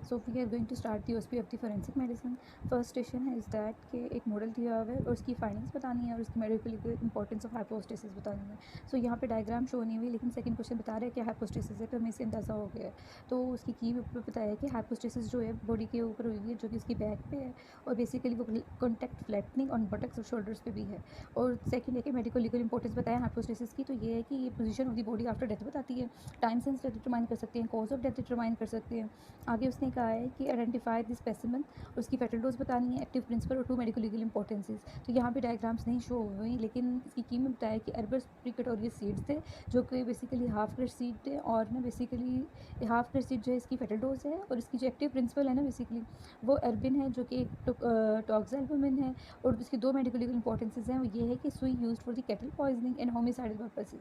So we are going to start the OSP of the forensic medicine. First station है is that कि एक model दिया हुआ है और उसकी फाइंडिंग्स बतानी है और उसकी मेडिकल इंपॉर्टेंस ऑफ हाइपोस्टेसिस बतानी है। सो यहाँ पे डायग्राम शो नहीं हुई, लेकिन सेकंड क्वेश्चन बता रहा है कि हाइपोस्टेसिस है, तो हमें इससे अंदाज़ा हो गया है। तो उसकी की बताया है कि हाइपोस्टेसिस जो है बॉडी के ऊपर हुई है, जो कि उसकी बैक पे है, और बेसिकली वो कॉन्टैक्ट फ्लैटनिंग ऑन बटक्स और शोल्डर्स पे भी है। और सेकंड है कि मेडिकल लीगल इंपॉर्टेंस बताया हाइपोस्टेसिस की, तो ये है कि ये position of the body after death बताती है, टाइम सेंस डेथ डिटरमाइन कर सकते हैं, कॉज ऑफ डेथ डिटरमाइन कर सकते हैं। आगे उसने कहा है कि आइडेंटिफाई दिस स्पेसिमेन, उसकी फेटल डोज बतानी है, एक्टिव प्रिंसिपल और 2 मेडिकल लीगल इंपॉर्टेंसेस। तो यहाँ पे डायग्राम्स नहीं शो हुए, लेकिन इसकी की में बताया कि अर्बस प्रिकटोरियस सीड्स थे, जो कि बेसिकली हाफ क्रश सीड थे, और ना बेसिकली हाफ क्रश सीड जो है इसकी फेटल डोज है, और इसकी जो एक्टिव प्रिंसिपल है ना बेसिकली वो अर्बिन है, जो कि एक टॉक्सैल्बुमिन है। और इसकी 2 मेडिकल लीगल इंपॉर्टेंसेस हैं, वो ये है कि सुई used for the cattle poisoning and homicidal purposes.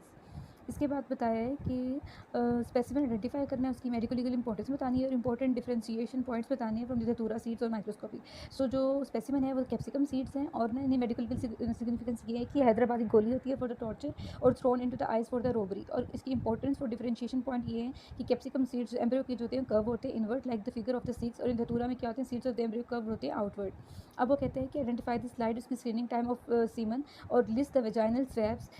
इसके बाद बताया है कि स्पेसिफिक आइडेंटिफाई करना है, उसकी मेडिकल लीगल इंपॉर्टेंस बतानी है और इंपॉर्टेंट डिफरेंशिएशन पॉइंट्स बतानी है फ्रॉम द धतूरा सीड्स और माइक्रोस्कोपी। सो जो स्पेसिमन है वो कैप्सिकम सीड्स हैं, और ना इन्हें मेडिकल सिग्निफिकेंस ये है कि हैदराबादी गोली होती है फॉर द टॉर्चर और throne into the eyes for the robbery. और इसकी इंपॉर्टेंस फॉर डिफरेंशिएशन पॉइंट ये है कि कैप्सिकम सीड्स एम्ब्रियो के जो होते हैं कर्व होते हैं invert like the figure of the six, और इन धतूरा में क्या होते हैं seeds of the embryo curve होते हैं आउटवर्ड। अब वो कहते हैं कि आइडेंटिफाई द स्लाइड, उसकी स्क्रीनिंग टाइम ऑफ सीमन, और list the vaginal swabs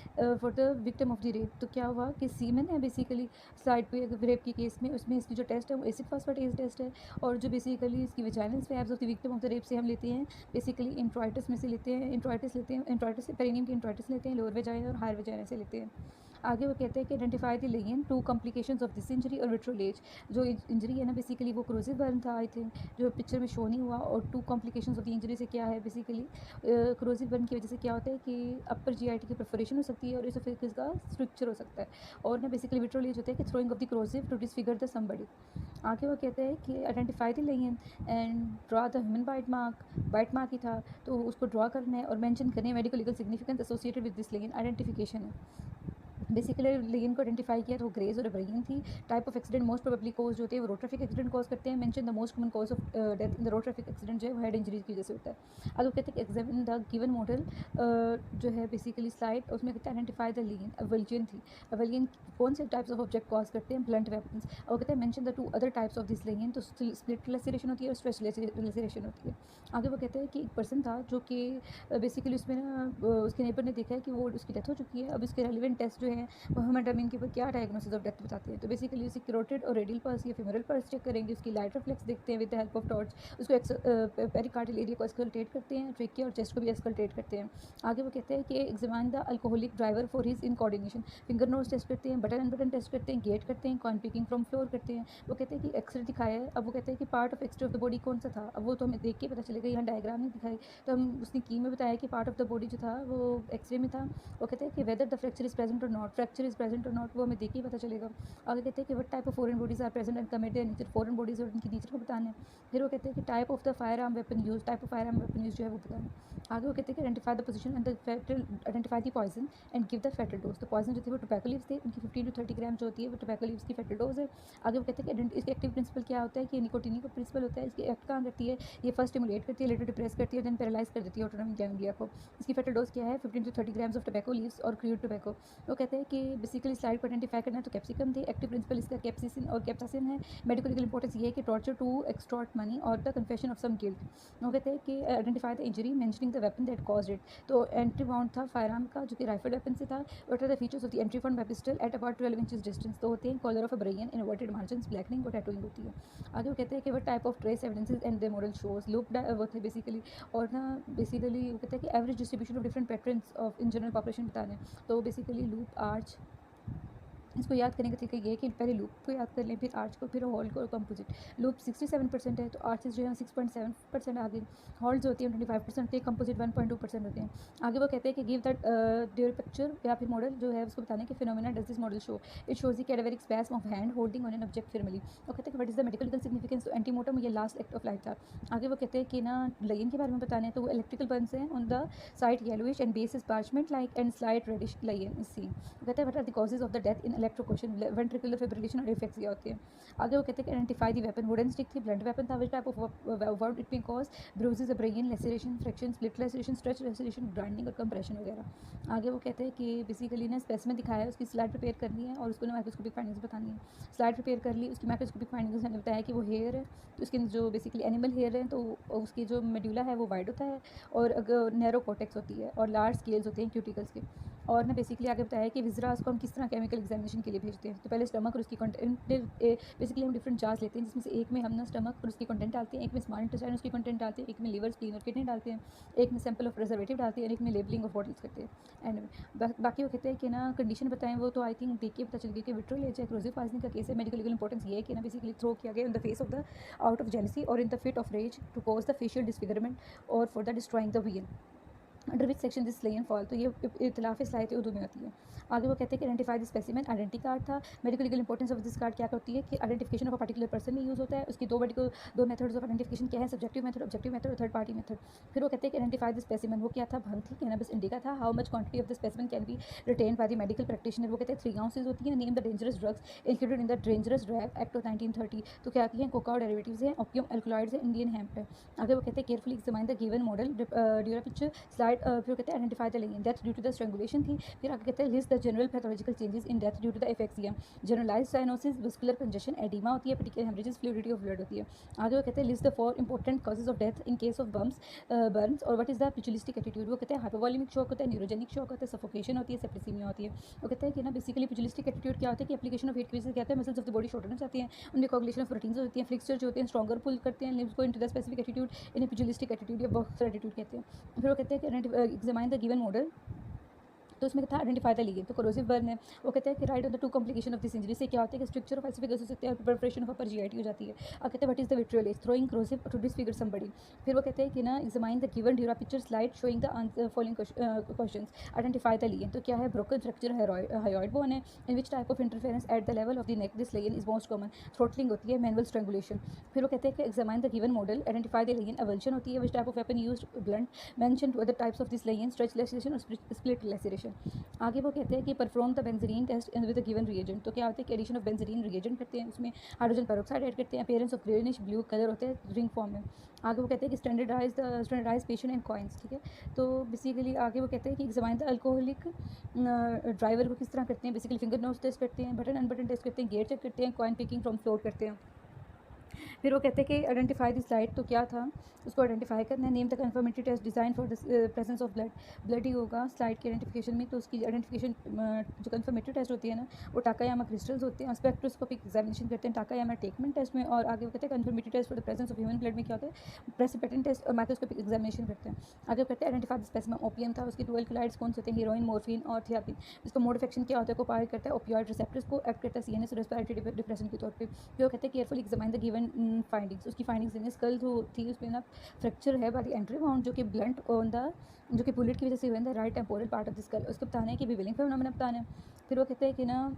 for the victim of the rape. तो क्या हुआ कि सीमन है बेसिकली स्लाइड पे रेप के केस में, उसमें इसकी जो टेस्ट है वो एसिड फॉस्फेटेज टेस्ट है, और जो बेसिकली इसकी vaginal swabs of the victim of the rape से हम लेते हैं बेसिकली इंट्राइटिस में से लेते हैं, इंट्राइटिस पेरिनियम की इंट्राइटिस लेते हैं, लोअर वेजाइना और हायर वेजाइना से लेते हैं। आगे वो कहते हैं कि identify the legend 2 complications of this injury और विट्रोल एज। जो इंजरी है ना बेसिकली वो क्रोसिव बर्न था आई थिंक, जो पिक्चर में शो नहीं हुआ, और 2 कॉम्प्लिकेशंस ऑफ द इंजरी से क्या है बेसिकली क्रोसिव बर्न की वजह से क्या होता है कि अपर जीआईटी की परफोरेशन हो सकती है और इसोफेगस का स्ट्रक्चर हो सकता है, और ना बेसिकली विट्रोल एज होता है कि throwing of the corrosive to disfigure the somebody. आगे वो कहते हैं कि identify the lesion and draw the human bite mark ही था, तो उसको ड्रा करना है और मेंशन करना है medical legal significance associated with this legend. Identification है बेसिकली लेगन को आइडेंटिफाई किया तो वो ग्रेज और ब्रेन थी। Type of accident most probably cause होते हैं वो रोड ट्रैफिक एक्सीडेंट कॉज करते हैं। Mention the most common cause of death in the road traffic accident जो है वो हेड इंजरीज की वजह से होता है। अगर कहते हैं कि एग्जामिन द गिवन मॉडल जो है बेसिकली स्लाइड, उसमें कहते हैं आइडेंटिफाई द लेगन अवलियन थी। अवलियन कौन से टाइप्स ऑफ ऑब्जेक्ट कॉज करते हैं, ब्लंट वेपन्स। और कहते हैं mention the 2 other types of this legend, तो स्प्लिट लेसरेशन होती है और स्ट्रेच लेसरेशन होती है। आगे वो कहते हैं कि एक पर्सन था जो कि बेसिकली उसमें ना उसके नेबर ने देखा है कि वो उसकी डेथ हो चुकी है। अब इसके रेलिवेंट टेस्ट जो है वो हेमाटोमिन के ऊपर क्या डायग्नोसिस ऑफ डेथ बताते हैं, तो बेसिकली उसी कैरोटिड और रेडियल पल्स या फीमोरल पल्स चेक करेंगे, उसकी लाइट रिफ्लेक्स देखते हैं with the help of torch, उसको पेरिकार्डियल एरिया को एक्सकल्टेट करते हैं, ट्रेकिया और चेस्ट को भी एक्सकल्टेट करते हैं। आगे वो कहते हैं कि examine the alcoholic driver for his incoordination, finger nose test करते हैं, बटन एंड बटन टेस्ट करते हैं, गेट करते हैं, कॉइन पिकिंग फ्रॉम फ्लोर करते हैं। वो कहते हैं कि एक्सरे दिखाया है। अब वो कहते हैं कि part of x ray of the body कौन सा था, अब वो तो हमें देख के पता चलेगा, यहाँ डायग्राम नहीं दिखाई, तो हम उसने की में बताया कि पार्ट ऑफ द बॉडी जो था वो एक्सरे में था। वो कहते हैं कि whether the fracture is present और नॉट, फ्रैक्चर इज प्रेजेंट और नॉट वो हमें देख के पता चलेगा। आगे कहते हैं कि what type of foreign bodies are present and committed nature, foreign bodies और उनकी नेचर को बताना है। फिर वो कहते हैं कि type of the fire arm weapon use, type of fire arm weapon use जो है वो बताना है। आगे वो कहते हैं कि identify the position and the fatal, identify the poison and give the fatal dose. तो पॉइजन जो थी वो टोबैको लीव्स थे, उनकी 15 to 30 ग्राम जो होती है वो टोबैको लीव्स की फैटल डोज है। आगे वो कहते हैं कि इसके एक्टिव प्रिंसिपल क्या होता है कि निकोटीनी का प्रिंसिपल होता है, इसकी एक्ट काम करती है, ये फर्स्ट स्टिमुलेट करती है, लेटर डिप्रेस करती है, देन पैरालाइज कर देती है ऑटोनॉमिक गैंग्लिया को। इसकी फैटल डोज क्या है 15 to 30 grams of tobacco leaves और क्रूड टोबैको। वो कहते हैं कि बेसिकली स्लाइड को आइडेंटिफाई करना है तो कैप्सिकम थे, एक्टिव प्रिंसिपल इसका कैप्सिसिन और कैप्सासिन है। मेडिकल लीगल इंपॉर्टेंस ये है कि टॉर्चर टू एक्सटॉर्ट मनी और the confession of some guilt. वो कहते हैं कि identify the injury mentioning the weapon that caused it. तो एंट्री बाउंड था फायर आर्म का जो कि राइफल वेपन से था। What are the features of the entry wound pistol at about 12 inches distance, तो होते हैं collar of abrasion, inverted margins, blackening और टैटूइंग होती है। आगे वो कहते हैं कि what type of trace evidences and the model shows loop वो थे बेसिकली, और ना बेसिकली वो कहते हैं कि average distribution of different patterns of in general population बताने हैं। तो बेसिकली लूप आर्च, इसको याद करने का तरीका ये है कि पहले लूप को याद कर लें, फिर आर्च को, फिर हॉल को और कंपोजिट। लूप 67% है तो आर्चेस जो है 6.7%। आगे हॉल जो होती है 25% होती है, कंपोजिट 1.2% होते हैं। आगे वो कहते हैं कि गिव दैट ड्यूर पिक्चर या फिर मॉडल जो है उसको बताने के phenomena does this model show, it shows the cadaveric spasm of hand holding on an object firmly. वो कहते हैं कि what is the medical legal significance, तो एंटीमोटम ये लास्ट एक्ट ऑफ लाइफ था। आगे वो कहते हैं कि ना लाइन के बारे में बताने तो वो इलेक्ट्रिकल बर्न्स हैं on the side yellowish and base is parchment like and slight reddish line is seen. वो कहते हैं what are the causes of the death in electrocution, ventricular fibrillation और एफेक्सिया होती है। आगे वो कहते हैं कि identify the weapon, wooden stick थी, ब्लंट वेपन था, which type of wound it may cause, bruises, abrasion, laceration, fracture, split laceration, stretch laceration, grinding और कंप्रेशन वगैरह। आगे वो कहते हैं कि बेसिकली ना स्पेसिमेन दिखाया है, उसकी स्लाइड प्रिपेयर करनी है और उसको ना माइक्रोस्कोपिक फाइंडिंग्स बतानी है। स्लाइड प्रिपेयर कर ली, उसकी माइक्रोस्कोपिक फाइंडिंग्स मैंने बताया कि वो हेयर है, तो उसके जो बेसिकली एनिमल हेयर है तो उसकी जो मेडुला है वो वाइड होता है और अगर नैरो कॉर्टेक्स होती है और लार्ज स्केल्स होते हैं क्यूटिकल्स के। और ना बेसिकली आगे बताया कि विजरास को हम किस तरह केमिकल एग्जामिनेशन के लिए भेजते हैं। तो पहले स्टमक और उसकी कंटेंट, बेसिकली हम डिफरेंट जार्स लेते हैं जिसमें से एक में हम ना स्टमक और उसकी कंटेंट डालते हैं, एक में स्मॉल इंटेस्टाइन उसकी कंटेंट डालते हैं, एक में लीवर, स्प्लीन और किडनी डालते हैं, एक में सैंपल ऑफ प्रिजर्वेटिव डालते हैं और एक में लेबलिंग ऑफ बॉटल्स करते हैं। एंड बाकी वो कहते हैं कि ना कंडीशन बताएं, वो तो आई थिंक देख के पता चल गया कि विट्रोलेज है, क्रोसिव पॉइजनिंग का केस है। मेडिकल लीगल इंपॉर्टेंस ये है कि ना बेसिकली थ्रो किया गया in the face of the out of jealousy और in the fit of rage to cause the facial disfigurement और for the destroying the wheel under which section this slain fall. तो ये इतलाफ slide Urdu में होती है। आगे वो कहते हैं कि identify this specimen, identity card था। Medical legal importance of this card क्या होती है कि identification of a particular person में यूज़ होता है। उसकी दो मेथड्स ऑफ आइडेंटिफिकेशन क्या है, सब्जेक्टिव मेथड, ऑब्जेक्टिव मेथड और थर्ड पार्टी मेथड। फिर वो कहते हैं कि आइडेंटिफाई दिस स्पेसिमेन, वो क्या था, भंग थी, कैनबिस इंडिका था। How much quantity of the specimen can be written by the medical practitioner, वो कहते हैं 3 ounces होती है। Name the dangerous drugs included in the dangerous drug act of 1930, तो क्या की है, कोका और डेरिवेटिव्स हैं, ओपियम, एल्कोलॉइड्स है, इंडियन हेम्प है। आगे वो कहते हैं carefully examine the given model dura picture slide. फिर कहते हैं identify the lane death due to the strangulation थी। फिर आगे कहते हैं list the general pathological changes in death due to the asphyxia, generalized cyanosis, muscular congestion, oedema होती है, petechial haemorrhages, fluidity of blood होती है। आगे वो कहते हैं list the 4 important causes of death in case of burns और what is the pugilistic attitude. वो कहते हैं हाइपोवॉल्यूमिक शॉक होता है, न्यूरोजेनिक शॉक होता है, सफोकेशन होती है, सेप्टिसीमिया होती है। वो कहते हैं कि ना बेसिकली पुजिलिस्टिक एटीट्यूड क्या होता है कि एप्लीकेशन ऑफ हीट की वजह से क्या होता है, muscles of the body shorten हो जाती हैं, उनमें कोगुलेशन ऑफ प्रोटीन्स होती हैं, फ्लिक्सचर जो होते हैं स्ट्रॉन्गर पुल करते हैं लिम्स को इनटू द स्पेसिफिक एटीट्यूड, इन्हें पुजिलिस्टिक एटीट्यूड या बॉक्सर एटीट्यूड कहते हैं। फिर वो कहते हैं कि एग्जामाइन द गिवन मॉडल, तो उसमें था आइडेंटिफाई द लीगन, तो कोरोसिव बर्न है। वो कहते हैं कि right on the 2 complication of this injury से क्या होता है कि स्ट्रक्चर ऑफ एसिफिगस हो सकते हैं और प्रिपरेशन ऑफ अपर जीआईटी हो जाती है। और कहते हैं what is the vitriolage, throwing corrosive to disfigure somebody. फिर वो कहते हैं कि ना examine the given dura picture slide showing the answer following questions, identify the lesion, तो क्या है, ब्रोकन फ्रैक्चर हायोइड बोन है, in which type of interference at the level of the neck, this lesion is most common, throttling होती है, manual strangulation. फिर वो कहते हैं कि examine the given model, identify the lesion, avulsion होती है, which type of weapon used, blunt, mention to other types of this lesion, stretch laceration और स्प्लिट लेसरेशन। आगे वो कहते हैं कि perform the benzidine test with the given reagent, तो क्या होता है कि एडिशन ऑफ बेंजीन रिएजेंट करते हैं, उसमें हाइड्रोजन पेरोक्साइड ऐड करते हैं, appearance of greenish blue colour होता है रिंग फॉर्म में। आगे वो कहते हैं कि स्टैंडर्डाइज पेशेंट एंड कॉइंस, ठीक है। तो बेसिकली आगे वो कहते हैं कि एग्जामाइन द अल्कोहलिक ड्राइवर को किस तरह करते हैं, बेसिकली फिंगर नोज टेस्ट करते हैं, बटन अनबटन टेस्ट करते हैं, गेयर चेक करते हैं, कॉइन पिकिंग फ्रॉम फ्लोर करते हैं। फिर वो कहते हैं कि आइडेंटिफाई द स्लाइड, तो क्या था, उसको आइडेंटिफाई करना है। Name the confirmatory test designed for the presence of blood ही होगा स्लाइड के आइडेंटिफिकेशन में। तो उसकी आइडेंटिफिकेशन जो कन्फर्मेटरी टेस्ट होती है ना, वो टाकायामा क्रिस्टल्स होते हैं, स्पेक्ट्रोस्कोपिक एग्जामिनेशन करते हैं टाकायामा टेकमेंट टेस्ट में। और आगे वो कहते हैं confirmatory test for the presence of human blood में क्या होता है, प्रेसिपिटेंट टेस्ट और माइक्रोस्कोपिक एग्जामिनेशन करते हैं। आगे वो कहते हैं आइडेंटिफाई द स्पेसिमेन, ओपियम था, उसके 2 एल्कलॉइड्स कौन से होते हैं, हीरोइन, मॉर्फिन और थियापिन। इसका मोड ऑफ एक्शन क्या होता है, को पार करता है ओपियोइड रिसेप्टर्स को, एक्ट करता है सीएनएस और रेस्पिरेटरी डिप्रेशन के तौर पे। फिर वो कहते हैं carefully examine the given findings, उसकी फाइंडिंग्स हैं, स्कल जो थी उसमें ना फ्रैक्चर है बाय द एंट्री वाउंड जो कि ब्लंट ऑन द, जो कि बुलेट की वजह से हुआ है, right temporal part of the school, उसको बताना है कि बिविलिंग फिनोमेना बताना है। फिर वो कहते हैं कि ना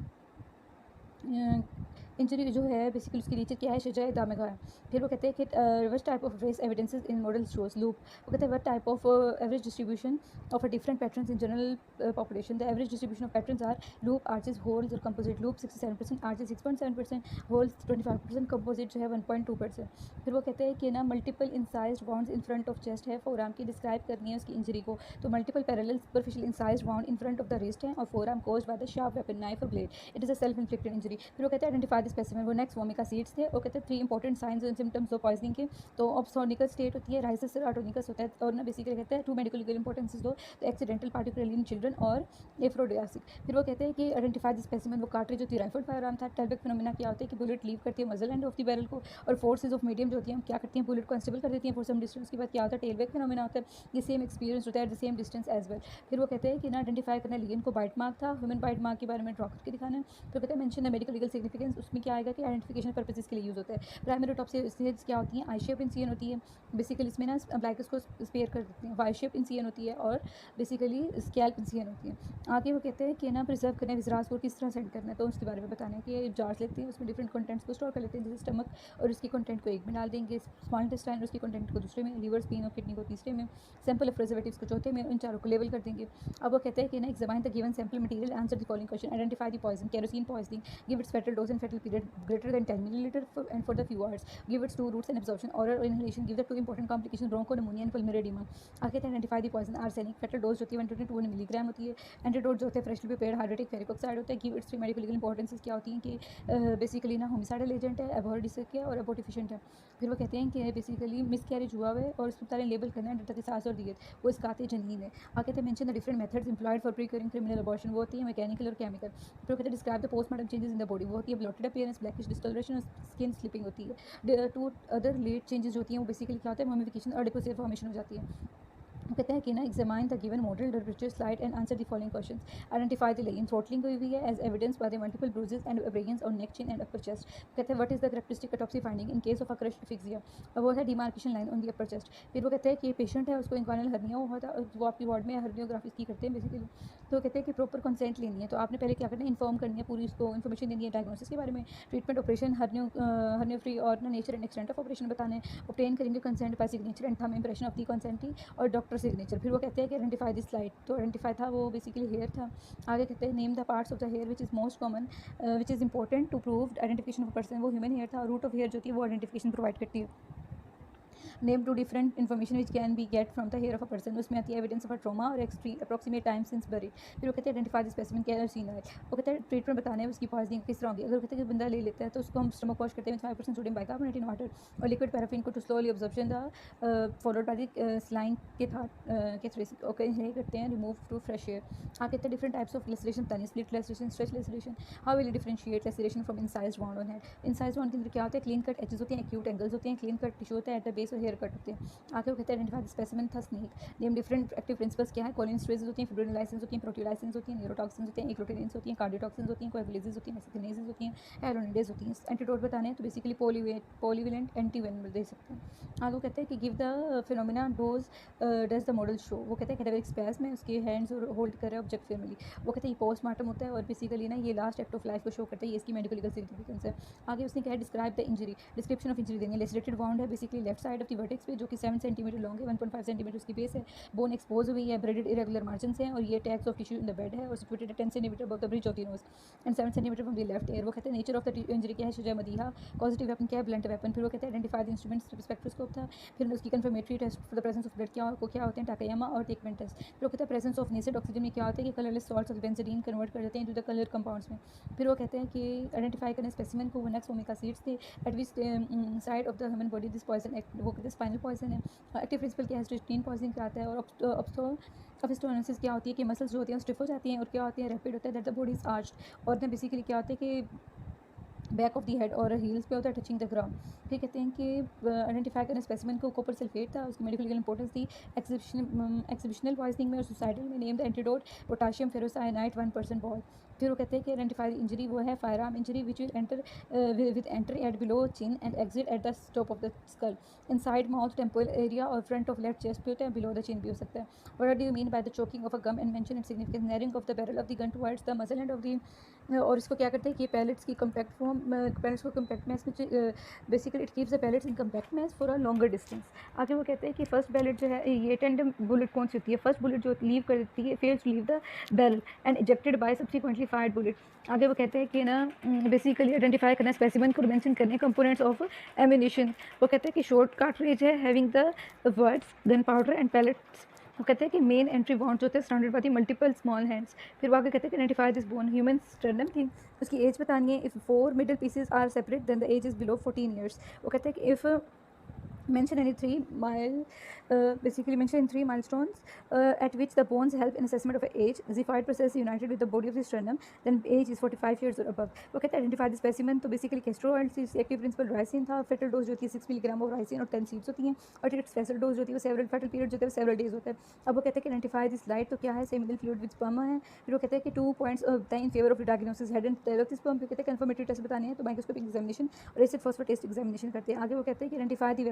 इंजरी जो है बेसिकली उसकी नेचर क्या है, शजाए दामेगा है। फिर वो कहते हैं कि what type of race evidences in model shows loop, वो कहते हैं what type of average distribution of a different patterns in general population, the average distribution of patterns are loop, arches, whorls और composite. Loop 67%, arches 6.7%, whorls 25%, composite जो है 1.2%। फिर वो कहते हैं कि ना multiple incised wounds in front of chest है, फोरआर्म की डिस्क्राइब करनी है उसकी इंजरी को, तो multiple parallel superficial incised wound in front of the wrist है और forearm caused by the sharp weapon, knife और blade, it is a self inflicted injury. फिर वो कहते हैं आइडेंटिफाई द स्पेसिमेन, वो नेक्स्ट वोमिका सीड्स थे। वो कहते हैं 3 important signs and symptoms of poisoning के, तो ऑब्सोनिकल स्टेट होती है, राइजस सेरोटोनिकस होता है, और ना बेसिकली कहते हैं 2 मेडिकल लीगल इंपॉर्टेंसेस दो, तो एक्सीडेंटल पार्टिकुलरली इन चिल्ड्रन और एफ्रोडियासिक। फिर वो कहते हैं कि आइडेंटिफाई द स्पेसिमेन, वो कार्ट्रिज जो थी राइफल फायरआर्म था। टेलबैक फिनोमेना क्या होता है कि बुलेट लीव करती है मजल एंड ऑफ द बैरल को, और फोर्सेज ऑफ मीडियम जो होती हैं क्या करती हैं, बुलेट को अनस्टेबल कर देती हैं फॉर सम डिस्टेंस। के बाद क्या होता है, टेलबैक फिनोमेना होता है, ये सेम एक्सपीरियंस होता है at the same distance as well. फिर वो कहते हैं कि ना आइडेंटिफाई करना लीगन को बाइट मार्क था, ह्यूमन बाइट मार्क के बारे में ड्रॉ करके दिखाना है। तो कहते हैं mention the medical legal significance, उसमें इसमें क्या आएगा कि आइडेंटिफिकेशन पर्पसेस के लिए यूज़ होता है। प्राइमरी टॉप्सियड्स क्या होती हैं, आई शेप इंसियन होती है, बेसिकली इसमें ना अम्बिलिकस को स्पेयर कर देते हैं, वाई शेप इंसियन होती है और बेसिकली स्कैल्प इंसियन होती है। आगे वो कहते हैं कि ना प्रिजर्व करना है विजरास को किस तरह सेंड करना है, तो उसके बारे में बताना है कि जार्स लेते हैं, उसमें डिफरेंट कंटेंट्स को स्टोर कर लेते हैं, जैसे स्टमक और उसकी कंटेंट को एक में डाल देंगे, स्मॉल इंटेस्टाइन और उसकी कंटेंट को दूसरे में, लीवर स्पीन और किडनी को तीसरे में, सैंपल ऑफ प्रिजर्वेटिव्स को चौथे में, इन चारों को लेवल कर देंगे। अब वो कहते हैं कि ना examine the given sample material, answer the following question, identify the poison, kerosene poisoning, give its fatal dose and fatal period greater than 10 milliliter and for the few hours, give its 2 routes and absorption, oral or inhalation, give the 2 important complications, bronchopneumonia and pulmonary edema। आगे identify the poison, arsenic, fatal dose जो होती है 120 milligram होती है, antidote जो होते हैं freshly prepared हाइड्रोटिक ferric oxide होता है, गिव इट्स 3 मेडिकल लीगल इंपॉर्टेंसेस क्या होती हैं कि बेसिकली ना होमिसाइडल एजेंट है, एबॉर्डिसिक है और एबोर्टिफिशेंट है। फिर वो कहते हैं कि बेसिकली मिस कैरेज हुआ है और अस्पताल लेबल करना है डॉक्टर की सास और दियत, वो इसकाते जनीन है। आगे they mention the different methods employed for procuring criminal abortion, वो होती है मैकेनिकल और केमिकल। फिर कहते हैं describe the postmortem changes in the body, वो होती है ब्लॉटेड अपीयरेंस, ब्लैकिश डिस्कलरेशन और स्किन स्लिपिंग होती है। टू अदर लेट चेंजेस होती हैं वो बेसिकली क्या होता है ममिफिकेशन और डिपोसिट फॉर्मेशन हो जाती है। कहते हैं कि ना examine the given model literature slide and answer the following questions, identify the lesion throttling हुई हुई है as evidence by the multiple bruises and abrasions on neck chin and upper chest. कहते हैं what is the characteristic autopsy finding in case of a crushed asphyxia, वो है demarcation line on the upper chest. फिर वो कहते हैं कि patient है उसको इंक्वाइनल हर्निया हुआ था, वो आपकी वार्ड में हर्नियोग्राफी की करते हैं बेसिकली, तो कहते हैं कि प्रॉपर कंसेंट लेनी है, तो आपने पहले क्या करना है इन्फॉर्म करनी है, पूरी उसको इन्फॉर्मेशन देनी है डायग्नोसिस के बारे में, ट्रीटमेंट ऑपरेशन हर्नियो फ्री और ना nature and extent of operation बताना है, ऑब्टेन करेंगे consent by signature and thumb impression of the consentee और डॉक्टर सिग्नेचर। फिर वो कहते हैं कि आइडेंटिफाई द स्लाइड, तो आइडेंटिफाई था वो बेसिकली हेयर था। आगे कहते हैं name the parts of the hair which is most common which is important to prove identification of person, वो ह्यूमन हेयर था, और रूट ऑफ हेयर जो होती है वो आइडेंटिफिकेशन प्रोवाइड करती है। Name two different information which can be get from the hair of a person, उसमें आती है एविडेंस ऑफ अ ट्रॉमा और अप्रॉक्सीमेट टाइम सिंस बरीड। फिर वो कहते हैं identify the specimen kerosene oil, वो कहते हैं ट्रीटमेंट बताना है उसकी पॉइजनिंग किस तरह होगी। अगर कहते हैं कि बंदा ले लेता है तो उसको हम स्टमक वॉश करते हैं 5% सोडियम बाइकार्बोनेट इन वाटर और लिक्विड पैराफिन को to slowly absorption the followed by the saline के था ओके इन्हेल करते हैं, रिमूव टू फ्रेश एयर। हाँ कहते हैं डिफरेंट टाइप्स ऑफ लेसरेशन बतानी, split laceration, stretch laceration, how will differentiate laceration from incised wound on head. Incised wound के अंदर क्या होता है क्लीन कट एजेस होते हैं, एक्यूट एंगल्स होते हैं, क्लीन कट टिश्यू होता है एट द बेस और हेयर कट होते हैं। आगे वो कहते हैं आइडेंटिफाई द स्पेसिमेन था snake, name different active principles क्या है, कोलिनेस्टरेजेस होती हैं, फिब्रिनोलाइसिन्स होती हैं, प्रोटियोलाइसिन्स होती हैं, न्यूरोटॉक्सिन्स होती हैं, एग्लूटिनिन्स होती हैं, कार्डियोटॉक्सिन्स होती हैं, कोएगुलेजेस होती हैं, एसिटिनेजेस होती हैं, एरोनिडेज होती हैं। एंटीडोट बताने हैं तो बेसिकली पॉलीवेलेंट एंटीवेनम दे सकते हैं। आगे वो कहते हैं कि give the phenomena dose does the model show, वो कहते हैं कैटागरिक स्पेस में उसके हैंड्स और होल्ड कर रहे ऑब्जेक्ट फैमिली, वो कहते हैं ये पोस्टमार्टम होता है और बेसिकली ना ये लास्ट एक्ट ऑफ लाइफ को शो करता है, ये इसकी मेडिकल लीगल सिग्निफिकेंस है। आगे उसने क्या है describe the injury, description of injury देंगे, लेसरेटेड वाउंड है basically left side of the vertex पे जो कि 7 सेंटीमीटर लॉन्ग है, 1.5 सेंटीमीटर उसकी बेस है, बोन एक्सपोज हुई है, ब्रेडेड इरेगुलर मार्जिन है और ये tags of tissue in the bed है और situated 10 centimetre above the bridge of the nose and 7 centimetre from the left ear. वो कहते हैं नेचर ऑफ द इंजरी क्या है, शुजा मदीहा, पॉजिटिव वेपन क्या है, ब्लंट वेपन। फिर वो कहते हैं आइडेंटिफाई द इंस्ट्रूमेंट्स, स्पेक्ट्रोस्कोप था, फिर उसकी confirmatory test for the presence of blood क्या होते हैं, टाकायामा और टेकमेंट टेस्ट। फिर वो कहते हैं प्रेजेंस ऑफ नेसेड ऑक्सीजन में क्या होता है कि colourless salts of benzene convert कर देते हैं इनटू द कलर कंपाउंड्स में। फिर वो कहते हैं कि आइडेंटिफाई करने स्पेसिमेन को वनक्स ओमेगा सीड्स थे at which side of the human body this poison वो कहते हैं स्पाइनल पॉइजन है। एक्टिव प्रिंसिपल क्या है, स्ट्रिक्टीन पॉइजनिंग कराता है और ऑब्स्टोसिस क्या होती है कि मसल्स जो होती हैं स्टिफ हो जाती हैं और क्या होती है रैपिड होता है that the body is arched और ना बेसिकली क्या होता है कि बैक ऑफ द हेड और हील्स पे होता है टचिंग द ग्राउंड। फिर कहते हैं कि आइडेंटिफाई करने स्पेसिमेन को कॉपर सल्फेट था, उसकी मेडिकल इंपॉर्टेंस थी एक्सिबिशनल पॉइजनिंग में और सुसाइडल में। Name the antidote potassium ferrocyanide 1% बॉल। फिर वो कहते हैं कि आइडेंटिफाई इंजरी वो है firearm injury which will enter with entry at below chin and exit at the top of the skull, inside mouth temple area और फ्रंट ऑफ लेफ्ट चेस्ट पे होता है, बिलो द चिन भी हो सकता है। What do you mean by the choking of a gun and mention its significance, narrowing of the barrel of the gun towards the muzzle end of the और इसको क्या करते हैं कि पैलेट्स की कम्पैक्ट फॉर्म पैलेट्स को compact mass में basically it keeps the pellets in compact mass for a longer distance. आगे वो कहते हैं कि फर्स्ट पैलेट जो है ये टेंडम बुलेट कौन सी होती है, फर्स्ट बुलेट जो लीव कर देती है fails to leave the barrel and ejected by subsequently fired bullet. आगे वो कहते हैं कि ना बेसिकली आइडेंटिफाई करना स्पेसिमेन को मेंशन करने कंपोनेंट्स ऑफ एम्यूनिशन। वो कहते हैं कि शॉर्ट कार्ट्रिज है having the wads gunpowder and pellets. वो कहते हैं कि मेन एंट्री वाउंड जो होते हैं surrounded by the multiple small hands. फिर वो आगे कहते हैं कि identify this bone human sternum थी, उसकी एज बतानी है, if 4 middle pieces are separate then the age is below 14 years. वो कहते हैं कि if mention any three mile basically mention in three milestones at which the bones help in assessment of age. Xiphoid process united with the body of the sternum, then age is 45 years or above. वो कहते हैं identify the specimen, तो basically कैस्ट्रोइड active principle ricin था, fetal dose जो होती है 6 milligram of ricin और 10 seeds होती हैं, और fetal dose जो होती है several fetal period जो होता है several days होता है. अब वो कहते हैं कि identify this light, तो क्या है seminal fluid with sperm है. फिर वो कहते हैं कि 2 points बताएं in favor of the diagnosis head and tail of the sperm. फिर कहते हैं confirmatory test बताने हैं, तो microscopic examination और acid phosphate test examination करते हैं. आगे वो कहते हैं कि identify the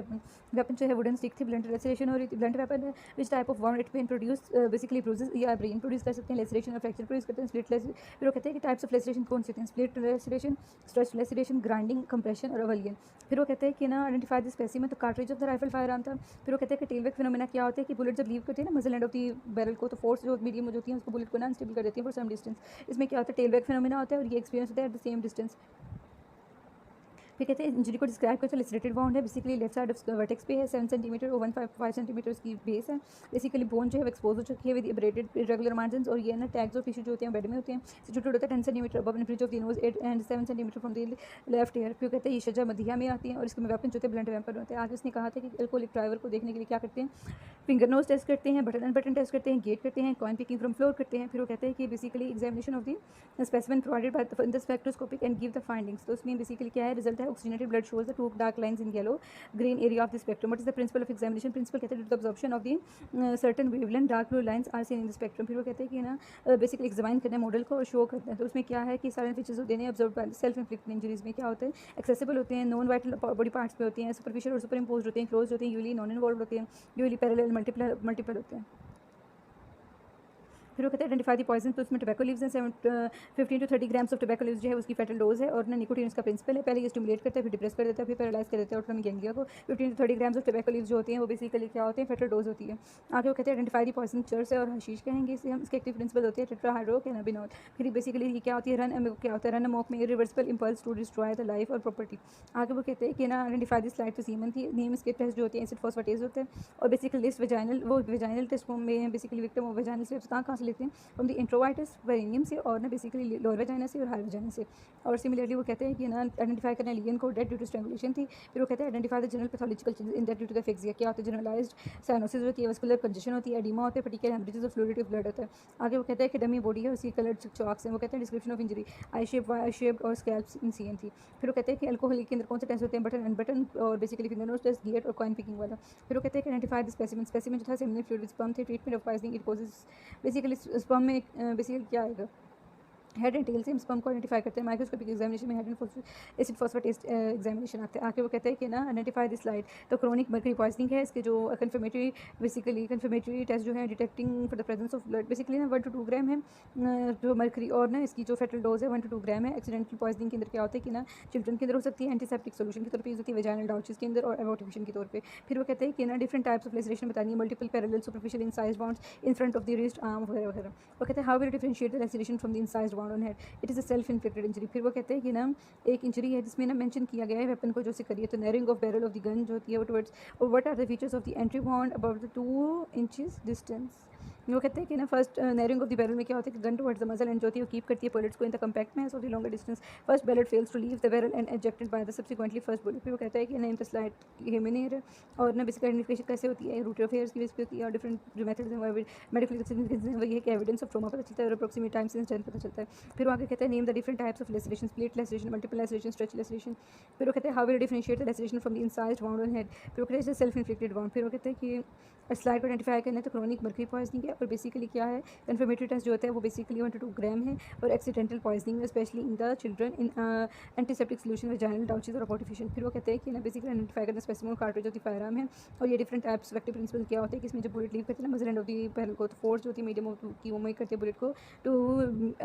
weapon जो है वुडन स्टिक थी, ब्लंट लेसरेशन हो रही थी, ब्लंट वेपन है, which type of wound it can produce basically bruises या ब्रेन प्रोड्यूस कर सकते हैं, लेसरेशन और फ्रैक्चर प्रोड्यूस करते हैं, स्प्लिट लेस. फिर वो कहते हैं कि टाइप्स ऑफ लेसरेशन कौन से होते हैं, split laceration, stretch laceration, grinding, compression और अवलियन. फिर वो कहते हैं कि ना आइडेंटिफाई द स्पेसिमेन, तो cartridge of the rifle fire arm था. फिर वो कहते हैं कि टेल वेक फिनोमेना क्या होता है कि बुलेट जब लीव करते हैं ना muscle end of the barrel को, तो फोर्स जो मीडियम जो होती है उसको बुलेट को ना अनस्टेबल कर देती है फॉर सम डिस्टेंस. इसमें क्या होता है टेल वेक फिनोमेना होता है और ये एक्सपीरियंस होता है एट द सेम डिस्टेंस. फिर कहते हैं इंजरी को डिस्क्राइब करते हैं, लेसरेटेड वाउंड है, basically left side of vertex पे है, 7 सेंटीमीटर और 1.5 सेंटीमीटर की बेस है. बेसिकली बोन जो है एक्सपोज हो चुकी है विद एब्रेडेड इरेगुलर मार्जिन्स, और ये ना टैग्स और टिश्यू जो होते हैं बेड में होते हैं. सिचुएटेड होता है 10 centimetre above bridge of the nose, 8 and 7 centimetre from the left ear. फिर कहते हैं ये शजा मधिया में आती है और इसके वेपन जो होते हैं ब्लंट वेपन होते हैं. आगे उसने कहा था कि अल्कोहलिक ड्राइवर को देखने के लिए क्या करते हैं, फिंगर नोज टेस्ट करते हैं, बटन अनबटन टेस्ट करते हैं, गेट करते हैं, कॉइन पिकिंग फ्रॉम फ्लोर करते हैं. फिर वो कहते हैं कि basically examination of the specimen provided by the spectroscopic and give the findings. तो उसमें बेसिकली क्या है रिजल्ट है, oxygenated blood shows the two dark lines in yellow green area of the spectrum. What is the principle of examination? Principle कहते हैं the absorption of the certain wavelength dark blue lines are seen in the spectrum. फिर वो कहते हैं कि ना basically examine करते हैं मॉडल को और शो करते हैं. तो उसमें क्या है कि सारे फीचर्स होते हैं observe by self inflicted injuries में क्या होते हैं, एक्सेसिबल होते हैं, नॉन वाइटल बॉडी पार्ट्स पे होते हैं, सुपरफिशियल और सुपर इम्पोज होते हैं, क्लोज होते हैं, यूजली नॉन इन्वॉल्व होते हैं, यूजली पैरेलल मल्टीपल होते हैं. फिर वो कहते हैं आइडेंटिफाई द पॉइजन, तो उसमें टोबैको लीव्स हैं 15 to 30 grams of tobacco leaves जो है उसकी फेटल डोज है, और ना निकोटीन उसका प्रिंसिपल है. पहले ये स्टिमुलेट करता है, फिर डिप्रेस कर देता है, फिर पैरालाइज कर देता है ऑटोनॉमिक गैंग्लिया को. 15 to 30 grams of tobacco leaves जो होती हैं वो बेसिकली क्या होते हैं, फेटल डोज होती है. आगे वो कहते हैं आइडेंटिफाई द पॉइजन चर्स है और हशीश कहेंगे इसे हम. इसके एक्टिव प्रिंसिपल होते हैं टेट्राहाइड्रो कैनाबिनॉल. फिर बेसिकली ये क्या होती है रन क्या होता है रन अमॉक में reversible impulse to destroy the life और प्रॉपर्टी. आगे वो कहते हैं कि ना आइडेंटिफाई द स्लाइड, तो सीमन थी, नेम इसके टेस्ट जो होते हैं एसिड फॉस्फेटेज होते हैं, और बेसिकली लिस्ट वेजाइनल वो वेजाइनल टेस्ट फॉर्म में बेसिकली विक्टिम ऑफ वेजाइनल से कहाँ से लेते हैं, फ्रॉम द इंट्रोवाइटिस वेरिनियम से, और ना बेसिकली लोअर वेजाइना से और हायर वेजाइना से. और सिमिलरली वो कहते हैं कि ना आइडेंटिफाई करना लियन को डेथ ड्यू टू स्ट्रैंगुलेशन थी. फिर वो कहते हैं identify the general pathological changes in death due to the asphyxia. क्या होता है जनरलाइज्ड साइनोसिस होती है, वस्कुलर कंजेशन होती है, एडिमा होता है, particular haemorrhages of fluid of blood होता है. आगे वो कहता है कि डमी बॉडी है उसी कलर्ड चॉक्स हैं. वो कहते हैं description of injury I shape Y shaped और स्कैल्प्स इन सीएन थी. फिर वो कहते हैं कि अल्कोहल के अंदर कौन से टेस्ट होते हैं, बटन अनबटन और basically finger nose test, gait और कॉइन पिकिंग वाला. फिर वो कहते हैं कि आइडेंटिफाई द स्पेसिमेन जो था सेमिनल फ्लूइड विद स्पर्म थे, treatment of poisoning it causes. Basically sperm में बेसिकली क्या आएगा, हेड एंड टेल से हम स्पर्म को आइडेंटिफाई करते हैं. माइक्रोस्कोपिक एग्जामिनेशन में head and acid phosphate test examination आते हैं. आके वो कहते हैं कि ना आइडेंटिफाई दिस स्लाइड, तो क्रोनिक मर्करी पॉइजनिंग है. इसके जो कन्फर्मेटरी बेसिकली कन्फर्मेटरी टेस्ट जो है detecting for the presence of blood, basically ना 1 to 2 ग्राम है जो मर्करी, और ना इसकी जो फेटल डोज है 1 to 2 ग्राम है. एक्सीडेंटल पॉइजनिंग के अंदर क्या होता है कि ना चिल्ड्रन के अंदर हो सकती है, एंटीसेप्टिक सोल्यूशन के तौर पर यूज होती है, वेजाइनल डाउचेस के अंदर और एबॉर्टिफिकेशन के तौर पे. फिर वो कहते हैं कि ना डिफरेंट टाइप्स ऑफ लेसरेशन बतानी है, multiple parallel superficial incised wounds in front of the wrist arm वगैरह वगैरह. वो कहते हैं how will differentiate the laceration from the incised wound on head, it is self inflicted injury. फिर वो कहते हैं कि ना एक इंजरी है जिसमें ना मेंशन किया गया है वेपन को जो से करिए, तो narrowing of barrel of the gun जो होती है वो टुवर्ड्स, और what are the features of the entry wound about the 2 inches distance. वो कहते हैं कि ना first narrowing of the barrel में क्या होता है कि gun towards the muzzle end जो होती है वो कीप करती है बुलेट्स को इन द कंपैक्ट में, so the longer distance first bullet fails to leave the barrel and ejected by the subsequently first bullet. फिर वो कहता है कि नेम द स्लाइड हेमिनेयर, और ना बेसिक आइडेंटिफिकेशन कैसे होती है, रूट ऑफ हेयर्स की बेस पे होती है, और डिफरेंट जो मेथड्स हैं वो मेडिकल सिग्निफिकेंस है वही है कि एविडेंस ऑफ ट्रॉमा पता चलता है और अप्रोक्सीमेट टाइम सिंस डेथ पता चलता है. फिर वो आगे कहते हैं name the different types of laceration, split laceration, multiple laceration, stretch laceration. फिर वो कहते हैं how will differentiate the laceration from the incised wound on head. फिर वो कहते हैं सेल्फ इन्फ्लिक्टेड वाउंड. फिर वो कहते हैं कि स्लाइड को आइडेंटिफाई करना है तो क्रोनिक मर्करी पॉइजनिंग है, और बेसिकली क्या है कन्फर्मेटरी टेस्ट जो होता है वो बेसिकली 1 to 2 ग्राम है, और एक्सीडेंटल पॉइजनिंग है specially in the children in antiseptic solution vaginal douches और अबॉर्टिफिकेशन. फिर वो कहते हैं कि ना बेसिकली आइडेंटिफाई करना स्पेसिमन कार्ट्रिज होती है फायर आर्म है, और ये डिफरेंट टाइप्स एक्टिव प्रिंसिपल क्या होते हैं कि इसमें जो बुलेट लीव करते हैं ना muscle end of the parallel को, तो फोर्स जो होती है मीडियम ऑफ की वो मेक करते हैं बुलेट को to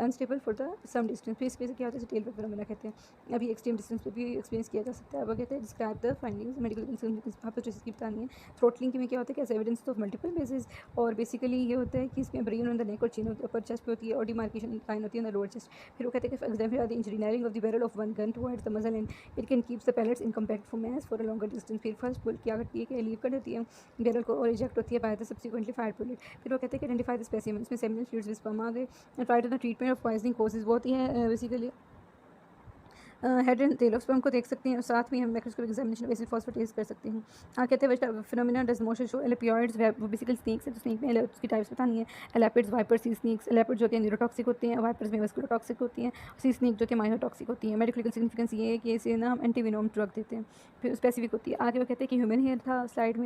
unstable for the some distance. फिर इसके क्या होता है टेल पे फिनोमेना कहते हैं, अभी एक्सट्रीम डिस्टेंस पे भी एक्सपीरियंस किया जा सकता है. वो कहते हैं डिस्क्राइब द फाइंडिंग्स मेडिकल आपको जैसे की बतानी है. थ्रोटलिंग में क्या होता है कि एविडेंस ऑफ मल्टीपल बेसिस, और बेसिकली ये होता है कि इसमें ब्रेन ऑन द नेक और चिन ऊपर चेस्ट पे होती है, और डिमार्केशन लाइन होती है ऑन द लोअर चेस्ट. फिर वो कहते हैं कि example the engineering of the barrel of one gun towards the muzzle and it can keeps the pellets in compact for mass for a longer distance. फिर first bullet क्या करती है कि लीव कर देती है बैरल को और इजेक्ट होती है by the subsequently fired bullet. फिर वो कहते हैं कि आइडेंटिफाई द स्पेसिमेन, इसमें सेमिनल फ्लूइड्स विद स्पर्म आ गए, and try to the treatment of poisoning causes बहुत ही है basically head and tail of sperm को देख सकते हैं और साथ में हम माइक्रोस्कोपिक एग्जामिनेशन बेसिक फॉस्फेटेज कर सकते हैं। कहते हैं फिनोमिना डज मोशन शो एलेपियॉइड्स वो बेसिकली स्नेक्स है, तो स्नेक में उसकी टाइप्स बतानी है। एलेपिड्स, वाइपर्स, सी स्नेक्स। एलेपिड जो होते हैं न्यूरोटॉक्सिक होते हैं, वाइपर्स में वस्कुलोटॉक्सिक होती हैं, सी स्नेक जो कि माइनोटॉक्सिक होती है। मेडिकल सिग्निफिकेंस ये है कि इसे ना हम एंटीविनोम ड्रग देते हैं, फिर स्पेसिफिक होती है। आगे वो कहते हैं कि ह्यूमन हेयर था स्लाइड में।